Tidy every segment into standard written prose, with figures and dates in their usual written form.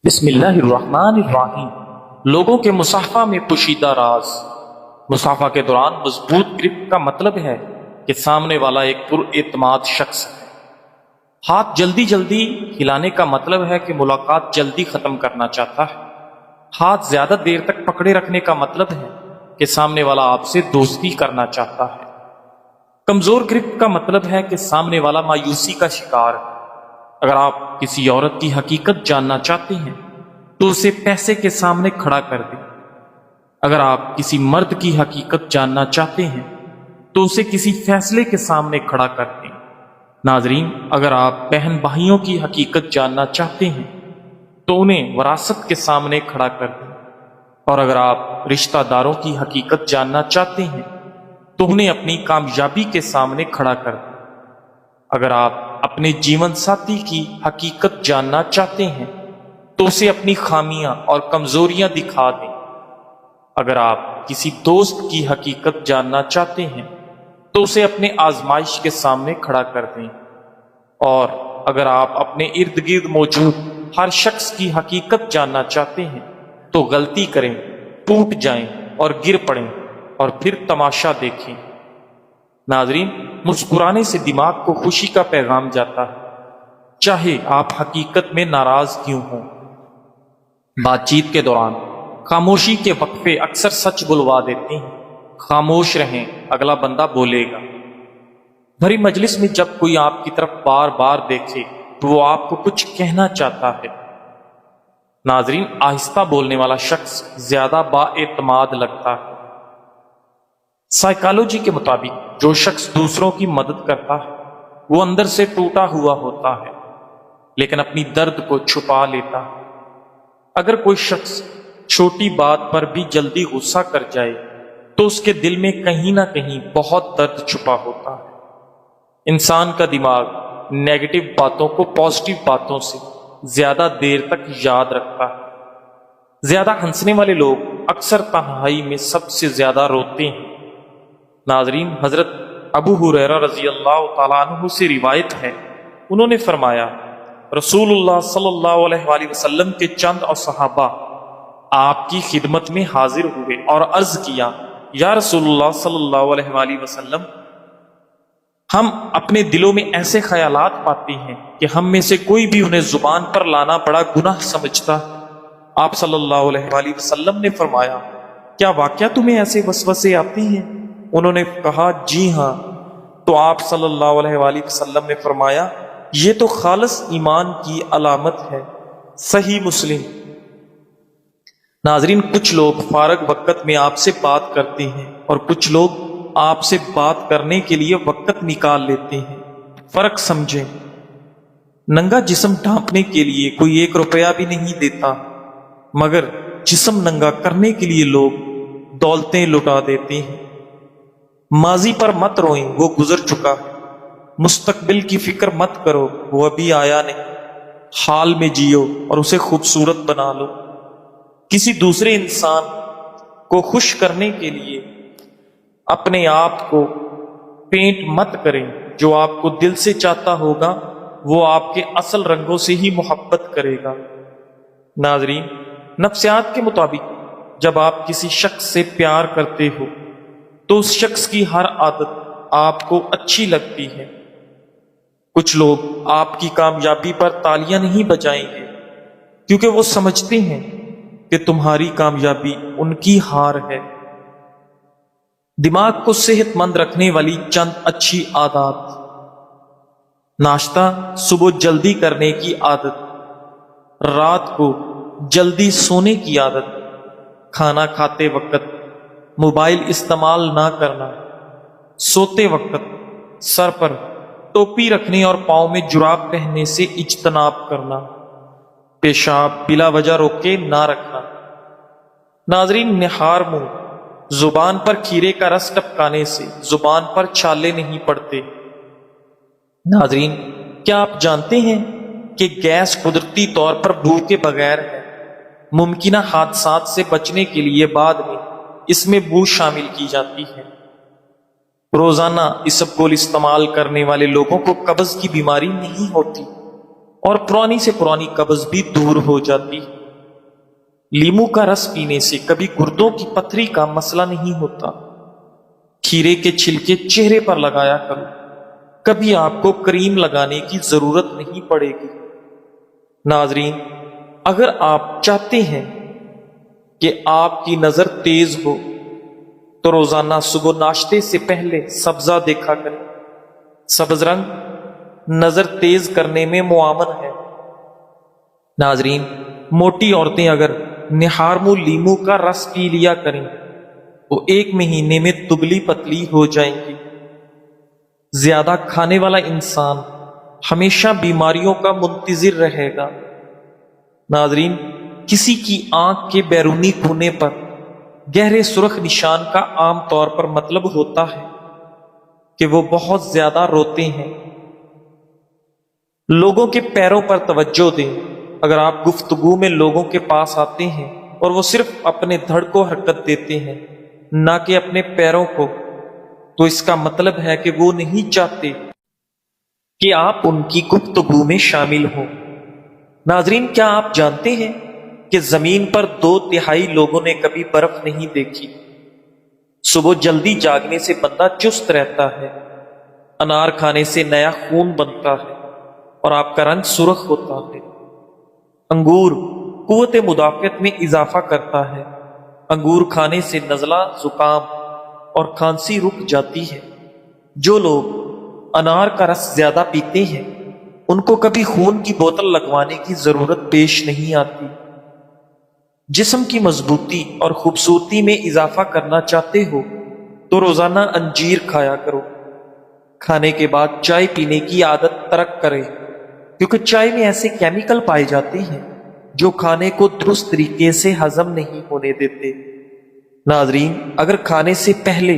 بسم اللہ الرحمن الرحیم۔ لوگوں کے مصافحہ میں پوشیدہ راز۔ مصافحہ کے دوران مضبوط گرفت کا مطلب ہے کہ سامنے والا ایک پر اعتماد شخص ہے۔ ہاتھ جلدی جلدی ہلانے کا مطلب ہے کہ ملاقات جلدی ختم کرنا چاہتا ہے۔ ہاتھ زیادہ دیر تک پکڑے رکھنے کا مطلب ہے کہ سامنے والا آپ سے دوستی کرنا چاہتا ہے۔ کمزور گرفت کا مطلب ہے کہ سامنے والا مایوسی کا شکار ہے۔ اگر آپ کسی عورت کی حقیقت جاننا چاہتے ہیں تو اسے پیسے کے سامنے کھڑا کر دیں۔ اگر آپ کسی مرد کی حقیقت جاننا چاہتے ہیں تو اسے کسی فیصلے کے سامنے کھڑا کر دیں۔ ناظرین، اگر آپ بہن بھائیوں کی حقیقت جاننا چاہتے ہیں تو انہیں وراثت کے سامنے کھڑا کر دیں، اور اگر آپ رشتہ داروں کی حقیقت جاننا چاہتے ہیں تو انہیں اپنی کامیابی کے سامنے کھڑا کر دیں۔ اگر آپ اپنے جیون ساتھی کی حقیقت جاننا چاہتے ہیں تو اسے اپنی خامیاں اور کمزوریاں دکھا دیں۔ اگر آپ کسی دوست کی حقیقت جاننا چاہتے ہیں تو اسے اپنے آزمائش کے سامنے کھڑا کر دیں، اور اگر آپ اپنے ارد گرد موجود ہر شخص کی حقیقت جاننا چاہتے ہیں تو غلطی کریں، ٹوٹ جائیں اور گر پڑیں، اور پھر تماشا دیکھیں۔ ناظرین، مسکرانے سے دماغ کو خوشی کا پیغام جاتا ہے، چاہے آپ حقیقت میں ناراض کیوں ہوں۔ بات چیت کے دوران خاموشی کے وقفے اکثر سچ بلوا دیتے ہیں۔ خاموش رہیں، اگلا بندہ بولے گا۔ بھری مجلس میں جب کوئی آپ کی طرف بار بار دیکھے تو وہ آپ کو کچھ کہنا چاہتا ہے۔ ناظرین، آہستہ بولنے والا شخص زیادہ با اعتماد لگتا ہے۔ سائیکالوجی کے مطابق جو شخص دوسروں کی مدد کرتا ہے وہ اندر سے ٹوٹا ہوا ہوتا ہے، لیکن اپنی درد کو چھپا لیتا ہے۔ اگر کوئی شخص چھوٹی بات پر بھی جلدی غصہ کر جائے تو اس کے دل میں کہیں نہ کہیں بہت درد چھپا ہوتا ہے۔ انسان کا دماغ نیگیٹو باتوں کو پازیٹو باتوں سے زیادہ دیر تک یاد رکھتا ہے۔ زیادہ ہنسنے والے لوگ اکثر تنہائی میں سب سے زیادہ روتے ہیں۔ ناظرین، حضرت ابو ہریرہ رضی اللہ تعالیٰ عنہ سے روایت ہے، انہوں نے فرمایا، رسول اللہ صلی اللہ علیہ وآلہ وسلم کے چند اور صحابہ آپ کی خدمت میں حاضر ہوئے اور عرض کیا، یا رسول اللہ صلی اللہ علیہ وآلہ وسلم، ہم اپنے دلوں میں ایسے خیالات پاتے ہیں کہ ہم میں سے کوئی بھی انہیں زبان پر لانا بڑا گناہ سمجھتا ہے۔ آپ صلی اللہ علیہ وآلہ وسلم نے فرمایا، کیا واقعہ تمہیں ایسے وسوسے آتے ہیں؟ انہوں نے کہا، جی ہاں۔ تو آپ صلی اللہ علیہ وآلہ وسلم نے فرمایا، یہ تو خالص ایمان کی علامت ہے۔ صحیح مسلم۔ ناظرین، کچھ لوگ فارغ وقت میں آپ سے بات کرتے ہیں اور کچھ لوگ آپ سے بات کرنے کے لیے وقت نکال لیتے ہیں۔ فرق سمجھیں۔ ننگا جسم ڈھانپنے کے لیے کوئی 1 روپیہ بھی نہیں دیتا، مگر جسم ننگا کرنے کے لیے لوگ دولتیں لٹا دیتے ہیں۔ ماضی پر مت روئیں، وہ گزر چکا ہے۔ مستقبل کی فکر مت کرو، وہ ابھی آیا نہیں۔ حال میں جیو اور اسے خوبصورت بنا لو۔ کسی دوسرے انسان کو خوش کرنے کے لیے اپنے آپ کو پینٹ مت کریں۔ جو آپ کو دل سے چاہتا ہوگا وہ آپ کے اصل رنگوں سے ہی محبت کرے گا۔ ناظرین، نفسیات کے مطابق جب آپ کسی شخص سے پیار کرتے ہو تو اس شخص کی ہر عادت آپ کو اچھی لگتی ہے۔ کچھ لوگ آپ کی کامیابی پر تالیاں نہیں بجائیں گے کیونکہ وہ سمجھتے ہیں کہ تمہاری کامیابی ان کی ہار ہے۔ دماغ کو صحت مند رکھنے والی چند اچھی عادات: ناشتہ صبح جلدی کرنے کی عادت، رات کو جلدی سونے کی عادت، کھانا کھاتے وقت موبائل استعمال نہ کرنا، سوتے وقت سر پر ٹوپی رکھنے اور پاؤں میں جراب پہننے سے اجتناب کرنا، پیشاب بلا وجہ روکے نہ رکھنا۔ ناظرین، نہار منہ، زبان پر کھیرے کا رس ٹپکانے سے زبان پر چھالے نہیں پڑتے۔ ناظرین، کیا آپ جانتے ہیں کہ گیس قدرتی طور پر بو کے بغیر ہے؟ ممکنہ حادثات سے بچنے کے لیے بعد میں اس میں بو شامل کی جاتی ہے۔ روزانہ اسبگول استعمال کرنے والے لوگوں کو قبض کی بیماری نہیں ہوتی، اور پرانی سے پرانی قبض بھی دور ہو جاتی ہے۔ لیمو کا رس پینے سے کبھی گردوں کی پتھری کا مسئلہ نہیں ہوتا۔ کھیرے کے چھلکے چہرے پر لگایا کرو، کبھی آپ کو کریم لگانے کی ضرورت نہیں پڑے گی۔ ناظرین، اگر آپ چاہتے ہیں کہ آپ کی نظر تیز ہو تو روزانہ صبح ناشتے سے پہلے سبزہ دیکھا کریں۔ سبز رنگ نظر تیز کرنے میں معاون ہے۔ ناظرین، موٹی عورتیں اگر نہارمو لیمو کا رس پی لیا کریں وہ 1 مہینے میں دبلی پتلی ہو جائیں گی۔ زیادہ کھانے والا انسان ہمیشہ بیماریوں کا منتظر رہے گا۔ ناظرین، کسی کی آنکھ کے بیرونی کونے پر گہرے سرخ نشان کا عام طور پر مطلب ہوتا ہے کہ وہ بہت زیادہ روتے ہیں۔ لوگوں کے پیروں پر توجہ دیں۔ اگر آپ گفتگو میں لوگوں کے پاس آتے ہیں اور وہ صرف اپنے دھڑ کو حرکت دیتے ہیں نہ کہ اپنے پیروں کو، تو اس کا مطلب ہے کہ وہ نہیں چاہتے کہ آپ ان کی گفتگو میں شامل ہوں۔ ناظرین، کیا آپ جانتے ہیں کہ زمین پر 2/3 لوگوں نے کبھی برف نہیں دیکھی؟ صبح جلدی جاگنے سے بندہ چست رہتا ہے، انار کھانے سے نیا خون بنتا ہے اور آپ کا رنگ سرخ ہوتا ہے۔ انگور قوت مدافعت میں اضافہ کرتا ہے۔ انگور کھانے سے نزلہ، زکام اور کھانسی رک جاتی ہے۔ جو لوگ انار کا رس زیادہ پیتے ہیں ان کو کبھی خون کی بوتل لگوانے کی ضرورت پیش نہیں آتی۔ جسم کی مضبوطی اور خوبصورتی میں اضافہ کرنا چاہتے ہو تو روزانہ انجیر کھایا کرو۔ کھانے کے بعد چائے پینے کی عادت ترک کرے، کیونکہ چائے میں ایسے کیمیکل پائے جاتے ہیں جو کھانے کو درست طریقے سے ہضم نہیں ہونے دیتے۔ ناظرین، اگر کھانے سے پہلے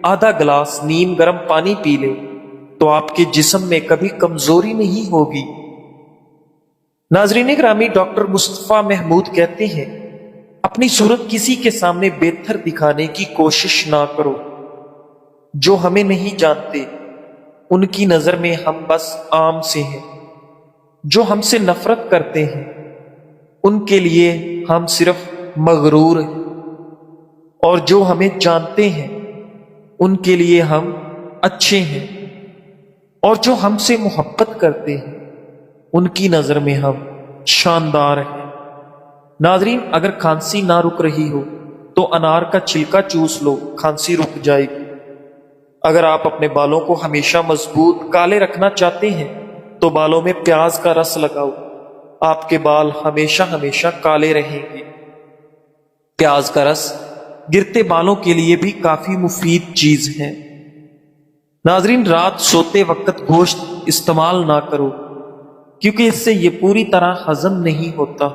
آدھا گلاس نیم گرم پانی پی لیں تو آپ کے جسم میں کبھی کمزوری نہیں ہوگی۔ ناظرین گرامی، ڈاکٹر مصطفیٰ محمود کہتے ہیں، اپنی صورت کسی کے سامنے بہتر دکھانے کی کوشش نہ کرو۔ جو ہمیں نہیں جانتے ان کی نظر میں ہم بس عام سے ہیں۔ جو ہم سے نفرت کرتے ہیں ان کے لیے ہم صرف مغرور ہیں، اور جو ہمیں جانتے ہیں ان کے لیے ہم اچھے ہیں، اور جو ہم سے محبت کرتے ہیں ان کی نظر میں ہم شاندار ہیں۔ ناظرین، اگر کھانسی نہ رک رہی ہو تو انار کا چھلکا چوس لو، کھانسی رک جائے گی۔ اگر آپ اپنے بالوں کو ہمیشہ مضبوط کالے رکھنا چاہتے ہیں تو بالوں میں پیاز کا رس لگاؤ، آپ کے بال ہمیشہ کالے رہیں گے۔ پیاز کا رس گرتے بالوں کے لیے بھی کافی مفید چیز ہے۔ ناظرین، رات سوتے وقت گوشت استعمال نہ کرو، کیونکہ اس سے یہ پوری طرح ہضم نہیں ہوتا۔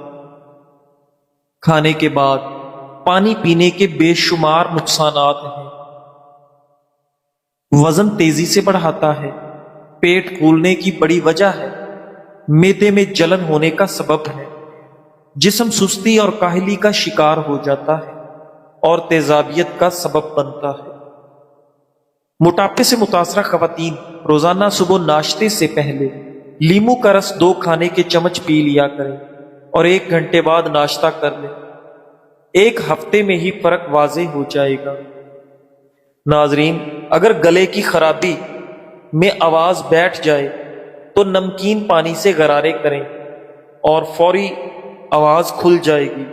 کھانے کے بعد پانی پینے کے بے شمار نقصانات ہیں۔ وزن تیزی سے بڑھاتا ہے، پیٹ پھولنے کی بڑی وجہ ہے، معدے میں جلن ہونے کا سبب ہے، جسم سستی اور کاہلی کا شکار ہو جاتا ہے اور تیزابیت کا سبب بنتا ہے۔ موٹاپے سے متاثرہ خواتین روزانہ صبح ناشتے سے پہلے لیمو کا رس 2 کھانے کے چمچ پی لیا کریں اور 1 گھنٹے بعد ناشتہ کر لیں۔ 1 ہفتے میں ہی فرق واضح ہو جائے گا۔ ناظرین، اگر گلے کی خرابی میں آواز بیٹھ جائے تو نمکین پانی سے غرارے کریں اور فوری آواز کھل جائے گی۔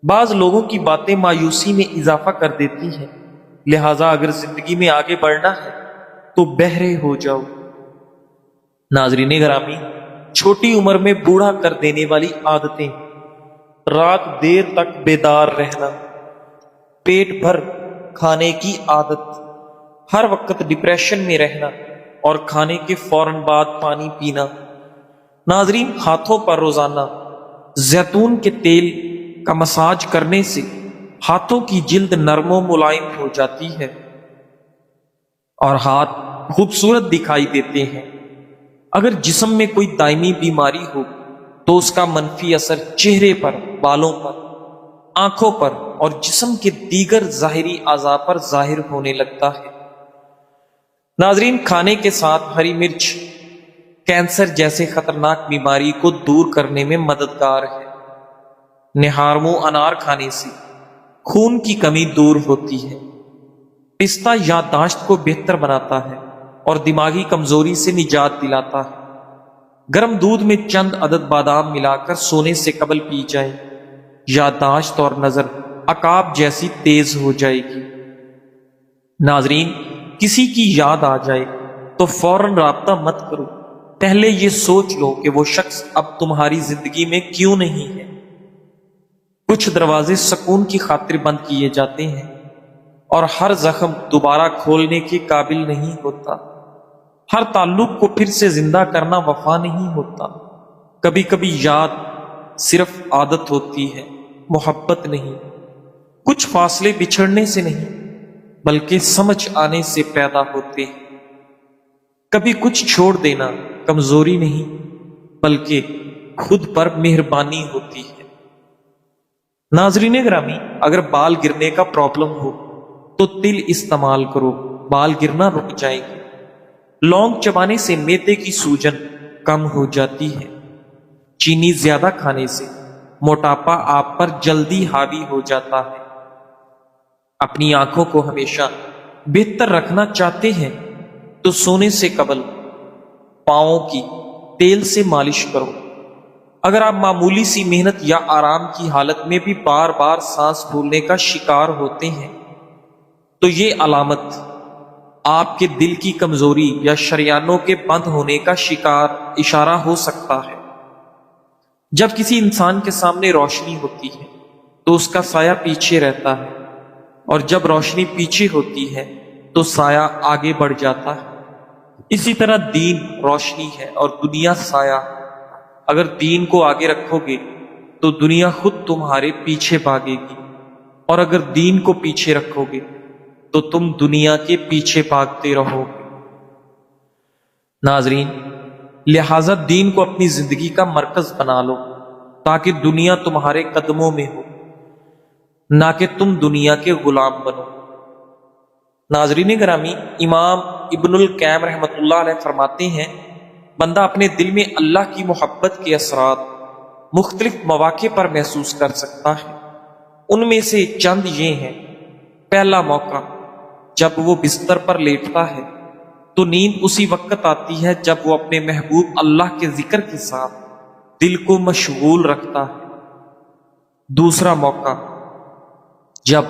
بعض لوگوں کی باتیں مایوسی میں اضافہ کر دیتی ہیں، لہذا اگر زندگی میں آگے بڑھنا ہے تو بہرے ہو جاؤ۔ ناظرین گرامی، چھوٹی عمر میں بوڑھا کر دینے والی عادتیں: رات دیر تک بیدار رہنا، پیٹ بھر کھانے کی عادت، ہر وقت ڈپریشن میں رہنا اور کھانے کے فوراً بعد پانی پینا۔ ناظرین، ہاتھوں پر روزانہ زیتون کے تیل کا مساج کرنے سے ہاتھوں کی جلد نرم و ملائم ہو جاتی ہے اور ہاتھ خوبصورت دکھائی دیتے ہیں۔ اگر جسم میں کوئی دائمی بیماری ہو تو اس کا منفی اثر چہرے پر، بالوں پر، آنکھوں پر اور جسم کے دیگر ظاہری اعضاء پر ظاہر ہونے لگتا ہے۔ ناظرین، کھانے کے ساتھ ہری مرچ کینسر جیسے خطرناک بیماری کو دور کرنے میں مددگار ہے۔ نہارمو انار کھانے سے خون کی کمی دور ہوتی ہے۔ پستہ یادداشت کو بہتر بناتا ہے اور دماغی کمزوری سے نجات دلاتا ہے۔ گرم دودھ میں چند عدد بادام ملا کر سونے سے قبل پی جائے، یادداشت اور نظر عقاب جیسی تیز ہو جائے گی۔ ناظرین، کسی کی یاد آ جائے تو فوراً رابطہ مت کرو، پہلے یہ سوچ لو کہ وہ شخص اب تمہاری زندگی میں کیوں نہیں ہے۔ کچھ دروازے سکون کی خاطر بند کیے جاتے ہیں اور ہر زخم دوبارہ کھولنے کے قابل نہیں ہوتا۔ ہر تعلق کو پھر سے زندہ کرنا وفا نہیں ہوتا۔ کبھی کبھی یاد صرف عادت ہوتی ہے، محبت نہیں۔ کچھ فاصلے بچھڑنے سے نہیں بلکہ سمجھ آنے سے پیدا ہوتے ہیں۔ کبھی کچھ چھوڑ دینا کمزوری نہیں بلکہ خود پر مہربانی ہوتی ہے۔ ناظرین گرامی، اگر بال گرنے کا پرابلم ہو تو تل استعمال کرو، بال گرنا رک جائیں گے۔ لونگ چبانے سے معدے کی سوجن کم ہو جاتی ہے۔ چینی زیادہ کھانے سے موٹاپا آپ پر جلدی حاوی ہو جاتا ہے۔ اپنی آنکھوں کو ہمیشہ بہتر رکھنا چاہتے ہیں تو سونے سے قبل پاؤں کی تیل سے مالش کرو۔ اگر آپ معمولی سی محنت یا آرام کی حالت میں بھی بار بار سانس پھولنے کا شکار ہوتے ہیں تو یہ علامت آپ کے دل کی کمزوری یا شریانوں کے بند ہونے کا اشارہ ہو سکتا ہے۔ جب کسی انسان کے سامنے روشنی ہوتی ہے تو اس کا سایہ پیچھے رہتا ہے، اور جب روشنی پیچھے ہوتی ہے تو سایہ آگے بڑھ جاتا ہے۔ اسی طرح دین روشنی ہے اور دنیا سایہ۔ اگر دین کو آگے رکھو گے تو دنیا خود تمہارے پیچھے بھاگے گی، اور اگر دین کو پیچھے رکھو گے تو تم دنیا کے پیچھے بھاگتے رہو گے۔ ناظرین، لہذا دین کو اپنی زندگی کا مرکز بنا لو تاکہ دنیا تمہارے قدموں میں ہو، نہ کہ تم دنیا کے غلام بنو۔ ناظرین گرامی، امام ابن القیم رحمۃ اللہ علیہ فرماتے ہیں، بندہ اپنے دل میں اللہ کی محبت کے اثرات مختلف مواقع پر محسوس کر سکتا ہے۔ ان میں سے چند یہ ہیں۔ پہلا موقع، جب وہ بستر پر لیٹتا ہے تو نیند اسی وقت آتی ہے جب وہ اپنے محبوب اللہ کے ذکر کے ساتھ دل کو مشغول رکھتا ہے۔ دوسرا موقع، جب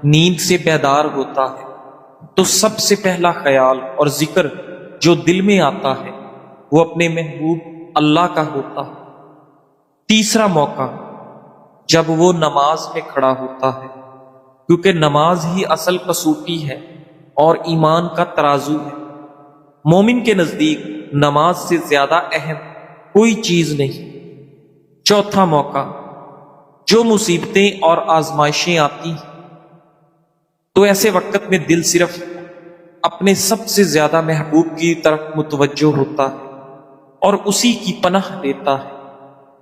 نیند سے بیدار ہوتا ہے تو سب سے پہلا خیال اور ذکر جو دل میں آتا ہے وہ اپنے محبوب اللہ کا ہوتا ہے۔ تیسرا موقع، جب وہ نماز میں کھڑا ہوتا ہے، کیونکہ نماز ہی اصل کسوٹی ہے اور ایمان کا ترازو ہے۔ مومن کے نزدیک نماز سے زیادہ اہم کوئی چیز نہیں۔ چوتھا موقع، جو مصیبتیں اور آزمائشیں آتی ہیں تو ایسے وقت میں دل صرف اپنے سب سے زیادہ محبوب کی طرف متوجہ ہوتا ہے اور اسی کی پناہ لیتا ہے۔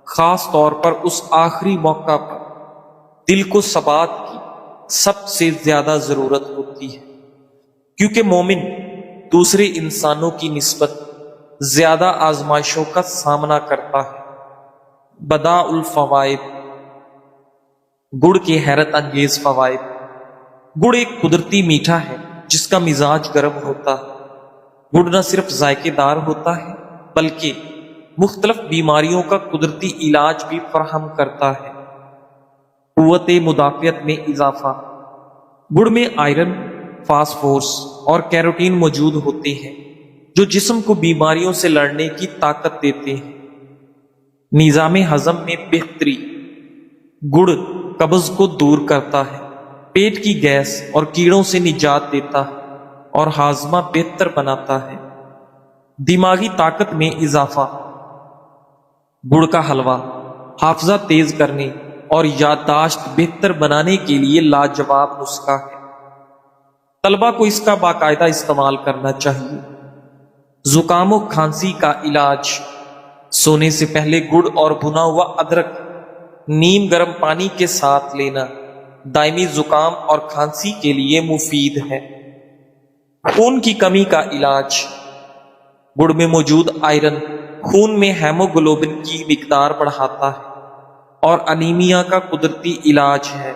خاص طور پر اس آخری موقع پر دل کو ثبات کی سب سے زیادہ ضرورت ہوتی ہے، کیونکہ مومن دوسرے انسانوں کی نسبت زیادہ آزمائشوں کا سامنا کرتا ہے۔ بداء الفوائد، گڑ کے حیرت انگیز فوائد۔ گڑ ایک قدرتی میٹھا ہے جس کا مزاج گرم ہوتا ہے۔ گڑ نہ صرف ذائقے دار ہوتا ہے بلکہ مختلف بیماریوں کا قدرتی علاج بھی فراہم کرتا ہے۔ قوت مدافعت میں اضافہ۔ گڑ میں آئرن، فاسفورس اور کیروٹین موجود ہوتے ہیں جو جسم کو بیماریوں سے لڑنے کی طاقت دیتے ہیں۔ نظام ہضم میں بہتری۔ گڑ قبض کو دور کرتا ہے، پیٹ کی گیس اور کیڑوں سے نجات دیتا ہے اور ہاضمہ بہتر بناتا ہے۔ دماغی طاقت میں اضافہ۔ گڑ کا حلوہ حافظہ تیز کرنے اور یادداشت بہتر بنانے کے لیے لاجواب نسخہ ہے۔ طلبہ کو اس کا باقاعدہ استعمال کرنا چاہیے۔ زکام و کھانسی کا علاج۔ سونے سے پہلے گڑ اور بھنا ہوا ادرک نیم گرم پانی کے ساتھ لینا دائمی زکام اور کھانسی کے لیے مفید ہے۔ خون کی کمی کا علاج۔ گڑ میں موجود آئرن خون میں ہیموگلوبن کی مقدار بڑھاتا ہے اور انیمیا کا قدرتی علاج ہے۔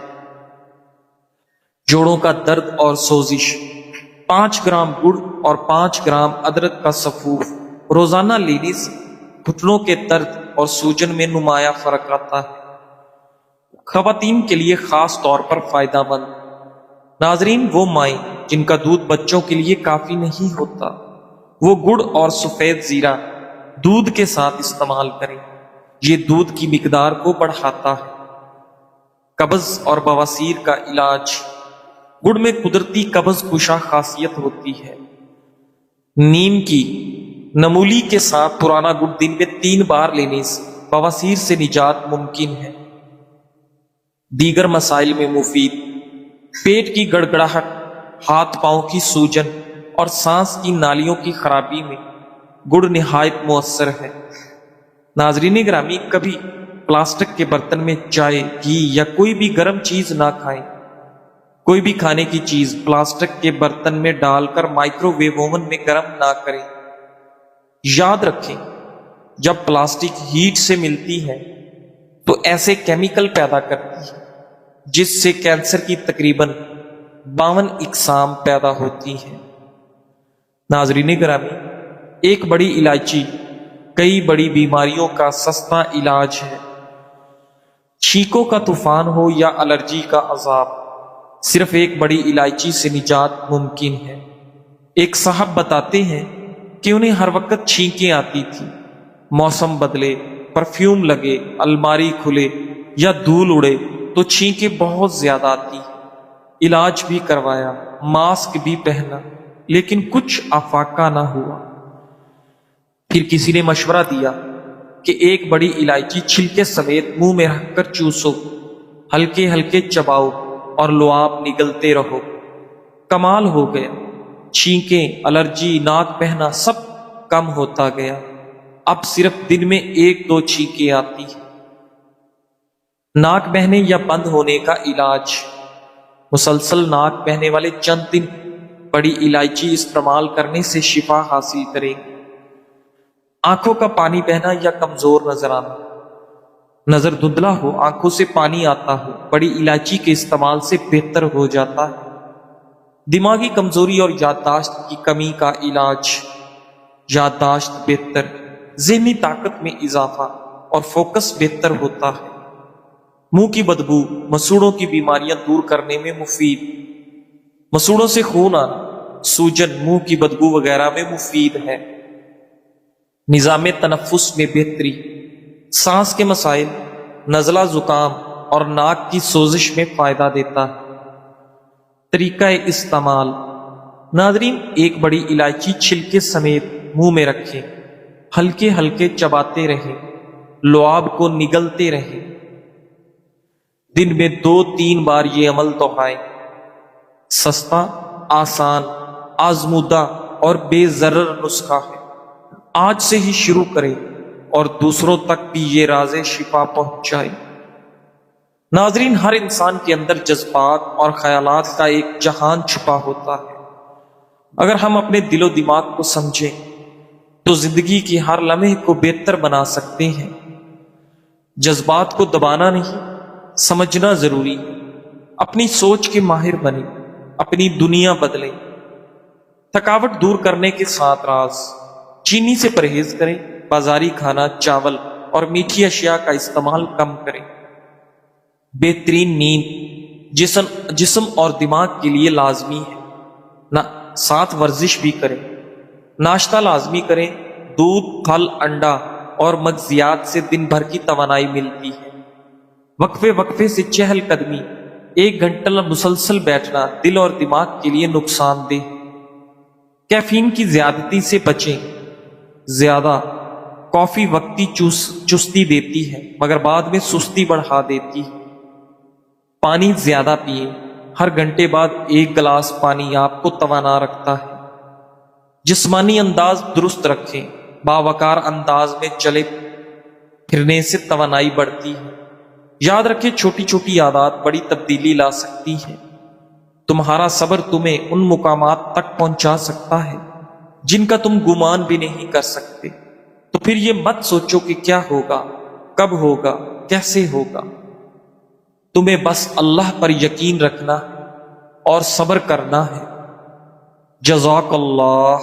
جوڑوں کا درد اور سوزش، 5 گرام گڑ اور 5 گرام ادرک کا سفوف روزانہ لینے سے گھٹنوں کے درد اور سوجن میں نمایاں فرق آتا ہے۔ خواتین کے لیے خاص طور پر فائدہ مند۔ ناظرین، وہ مائیں جن کا دودھ بچوں کے لیے کافی نہیں ہوتا، وہ گڑ اور سفید زیرہ دودھ کے ساتھ استعمال کریں۔ یہ دودھ کی مقدار کو بڑھاتا ہے۔ قبض اور بواسیر کا علاج، گڑ میں قدرتی قبض کشا خاصیت ہوتی ہے۔ نیم کی نمولی کے ساتھ پرانا گڑ دن میں 3 بار لینے سے بواسیر سے نجات ممکن ہے۔ دیگر مسائل میں مفید، پیٹ کی گڑگڑاہٹ، ہاتھ پاؤں کی سوجن اور سانس کی نالیوں کی خرابی میں گڑ نہایت مؤثر ہے۔ ناظرین گرامی، کبھی پلاسٹک کے برتن میں چائے، گھی یا کوئی بھی گرم چیز نہ کھائیں۔ کوئی بھی کھانے کی چیز پلاسٹک کے برتن میں ڈال کر مائکرو ویو اوون میں گرم نہ کریں۔ یاد رکھیں، جب پلاسٹک ہیٹ سے ملتی ہے تو ایسے کیمیکل پیدا کرتی ہے جس سے کینسر کی تقریباً 52 اقسام پیدا ہوتی ہیں۔ ناظرین گرامی، ایک بڑی الائچی کئی بڑی بیماریوں کا سستا علاج ہے۔ چھینکوں کا طوفان ہو یا الرجی کا عذاب، صرف ایک بڑی الائچی سے نجات ممکن ہے۔ ایک صاحب بتاتے ہیں کہ انہیں ہر وقت چھینکیں آتی تھی۔ موسم بدلے، پرفیوم لگے، الماری کھلے یا دھول اڑے تو چھینکیں بہت زیادہ آتی۔ علاج بھی کروایا، ماسک بھی پہنا، لیکن کچھ افاقہ نہ ہوا۔ پھر کسی نے مشورہ دیا کہ ایک بڑی الائچی چھلکے سمیت منہ میں رکھ کر چوسو، ہلکے ہلکے چباؤ اور لعاب نگلتے رہو۔ کمال ہو گیا، چھینکیں، الرجی، ناک بہنا سب کم ہوتا گیا۔ اب صرف دن میں 1-2 چھینکیں آتی ہیں۔ ناک بہنے یا بند ہونے کا علاج، مسلسل ناک بہنے والے چند دن بڑی الائچی استعمال کرنے سے شفا حاصل کریں۔ آنکھوں کا پانی بہنا یا کمزور نظر آنا، نظر دھندلا ہو، آنکھوں سے پانی آتا ہو، بڑی الائچی کے استعمال سے بہتر ہو جاتا ہے۔ دماغی کمزوری اور یادداشت کی کمی کا علاج، یادداشت بہتر، ذہنی طاقت میں اضافہ اور فوکس بہتر ہوتا ہے۔ منہ کی بدبو، مسوڑوں کی بیماریاں دور کرنے میں مفید، مسوڑوں سے خون آنا، سوجن، منہ کی بدبو وغیرہ میں مفید ہے۔ نظام تنفس میں بہتری، سانس کے مسائل، نزلہ زکام اور ناک کی سوزش میں فائدہ دیتا ہے۔ طریقہ استعمال، ناظرین، ایک بڑی الائچی چھلکے سمیت منہ میں رکھیں، ہلکے ہلکے چباتے رہیں، لعاب کو نگلتے رہیں۔ دن میں 2-3 بار یہ عمل دہرائیں۔ سستا، آسان، آزمودہ اور بے ضرر نسخہ ہے۔ آج سے ہی شروع کریں اور دوسروں تک بھی یہ راز شفا پہنچائیں۔ ناظرین، ہر انسان کے اندر جذبات اور خیالات کا ایک جہان چھپا ہوتا ہے۔ اگر ہم اپنے دل و دماغ کو سمجھیں تو زندگی کی ہر لمحے کو بہتر بنا سکتے ہیں۔ جذبات کو دبانا نہیں، سمجھنا ضروری ہے۔ اپنی سوچ کے ماہر بنیں، اپنی دنیا بدلیں۔ تھکاوٹ دور کرنے کے 7 راز، چینی سے پرہیز کریں، بازاری کھانا، چاول اور میٹھی اشیاء کا استعمال کم کریں۔ بہترین نیند جسم اور دماغ کے لیے لازمی ہے، ساتھ ورزش بھی کریں۔ ناشتہ لازمی کریں، دودھ، پھل، انڈا اور مغزیات سے دن بھر کی توانائی ملتی ہے۔ وقفے سے چہل قدمی، 1 گھنٹہ مسلسل بیٹھنا دل اور دماغ کے لیے نقصان دہ۔ کیفین کی زیادتی سے بچیں۔ زیادہ کافی وقتی چستی دیتی ہے مگر بعد میں سستی بڑھا دیتی ہے۔ پانی زیادہ پئیں، ہر گھنٹے بعد 1 گلاس پانی آپ کو توانا رکھتا ہے۔ جسمانی انداز درست رکھیں، باوقار انداز میں چلے پھرنے سے توانائی بڑھتی ہے۔ یاد رکھیں، چھوٹی چھوٹی عادات بڑی تبدیلی لا سکتی ہے۔ تمہارا صبر تمہیں ان مقامات تک پہنچا سکتا ہے جن کا تم گمان بھی نہیں کر سکتے۔ تو پھر یہ مت سوچو کہ کیا ہوگا، کب ہوگا، کیسے ہوگا؟ تمہیں بس اللہ پر یقین رکھنا اور صبر کرنا ہے۔ جزاک اللہ۔